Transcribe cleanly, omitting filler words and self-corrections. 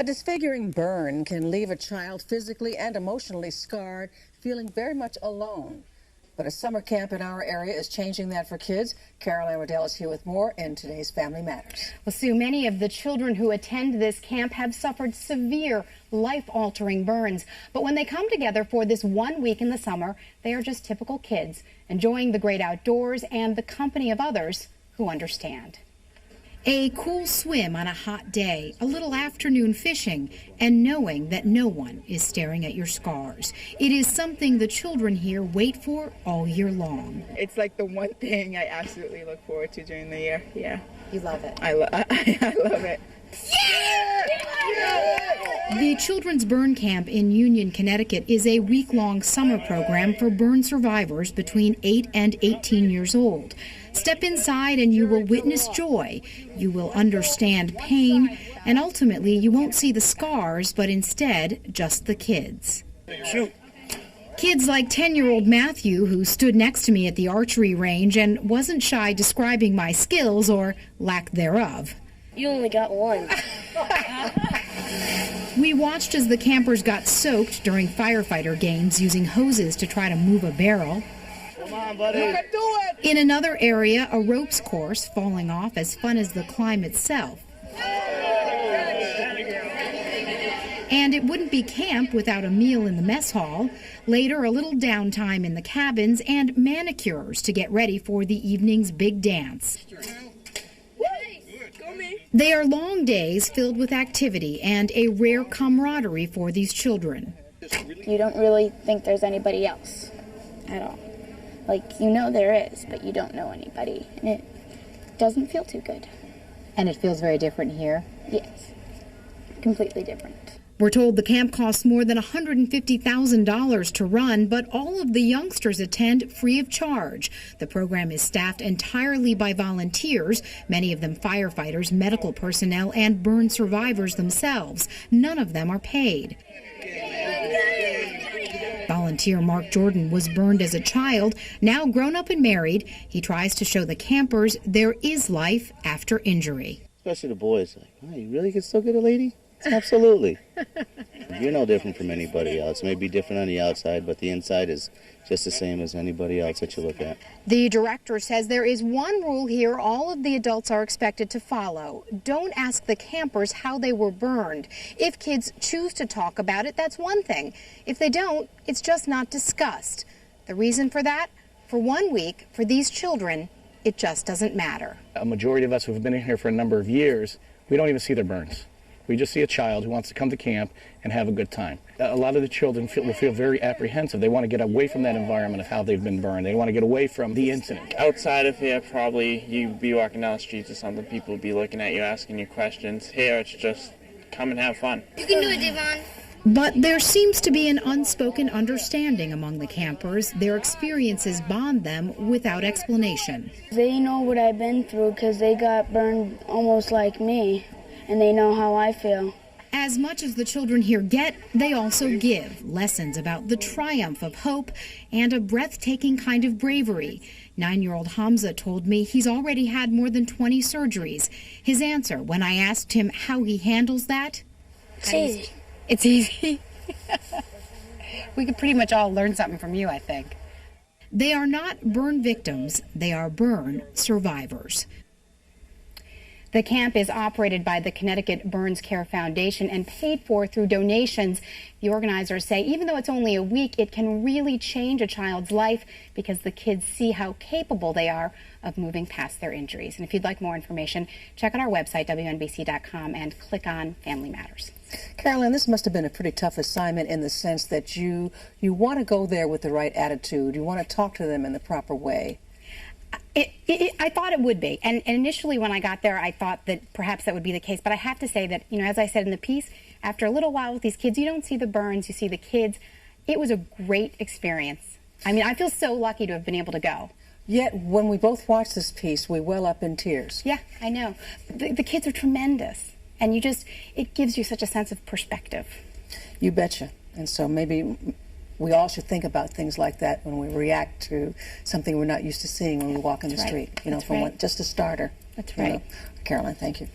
A disfiguring burn can leave a child physically and emotionally scarred, feeling very much alone. But a summer camp in our area is changing that for kids. Caroline Waddell is here with more in today's Family Matters. Well, Sue, many of the children who attend this camp have suffered severe, life-altering burns. But when they come together for this 1 week in the summer, they are just typical kids, enjoying the great outdoors and the company of others who understand. A cool swim on a hot day, a little afternoon fishing, and knowing that no one is staring at your scars. It is something the children here wait for all year long. It's like the one thing I absolutely look forward to during the year. Yeah. You love it. I love it. The Children's Burn Camp in Union, Connecticut is a week-long summer program for burn survivors between 8 and 18 years old. Step inside and you will witness joy, you will understand pain, and ultimately you won't see the scars, but instead just the kids. Shoot. Kids like 10-year-old Matthew, who stood next to me at the archery range and wasn't shy describing my skills or lack thereof. You only got one. We watched as the campers got soaked during firefighter games using hoses to try to move a barrel. Come on, buddy. You can do it! In another area, a ropes course falling off as fun as the climb itself. And it wouldn't be camp without a meal in the mess hall. Later, a little downtime in the cabins and manicures to get ready for the evening's big dance. They are long days filled with activity and a rare camaraderie for these children. You don't really think there's anybody else at all. Like, you know there is, but you don't know anybody. And it doesn't feel too good. And it feels very different here? Yes. Completely different. We're told the camp costs more than $150,000 to run, but all of the youngsters attend free of charge. The program is staffed entirely by volunteers, many of them firefighters, medical personnel, and burn survivors themselves. None of them are paid. Volunteer Mark Jordan was burned as a child. Now grown up and married, he tries to show the campers there is life after injury. Especially the boys, like, oh, you really can still get a lady? Absolutely. You're no different from anybody else. It may be different on the outside, but the inside is just the same as anybody else that you look at. The director says there is one rule here all of the adults are expected to follow. Don't ask the campers how they were burned. If kids choose to talk about it, that's one thing. If they don't, it's just not discussed. The reason for that? For 1 week, for these children, it just doesn't matter. A majority of us who have been in here for a number of years, we don't even see their burns. We just see a child who wants to come to camp and have a good time. A lot of the children will feel very apprehensive. They want to get away from that environment of how they've been burned. They want to get away from the incident. Outside of here, probably you'd be walking down the streets or something, people would be looking at you, asking you questions. Here, it's just come and have fun. You can do it, Devon. But there seems to be an unspoken understanding among the campers. Their experiences bond them without explanation. They know what I've been through because they got burned almost like me, and they know how I feel. As much as the children here get, they also give lessons about the triumph of hope and a breathtaking kind of bravery. 9-year-old Hamza told me he's already had more than 20 surgeries. His answer when I asked him how he handles that? It's easy. It's easy. We could pretty much all learn something from you, I think. They are not burn victims, they are burn survivors. The camp is operated by the Connecticut Burns Care Foundation and paid for through donations. The organizers say even though it's only a week, it can really change a child's life because the kids see how capable they are of moving past their injuries. And if you'd like more information, check out our website, WNBC.com, and click on Family Matters. Caroline, this must have been a pretty tough assignment in the sense that you want to go there with the right attitude. You want to talk to them in the proper way. I thought it would be. And initially when I got there, I thought that perhaps that would be the case. But I have to say that, you know, as I said in the piece, after a little while with these kids, you don't see the burns, you see the kids. It was a great experience. I mean, I feel so lucky to have been able to go. Yet, when we both watch this piece, we well up in tears. Yeah, I know. The kids are tremendous. And it gives you such a sense of perspective. You betcha. And so maybe we all should think about things like that when we react to something we're not used to seeing when we walk in the street. You know, just a starter. That's right. Caroline, thank you.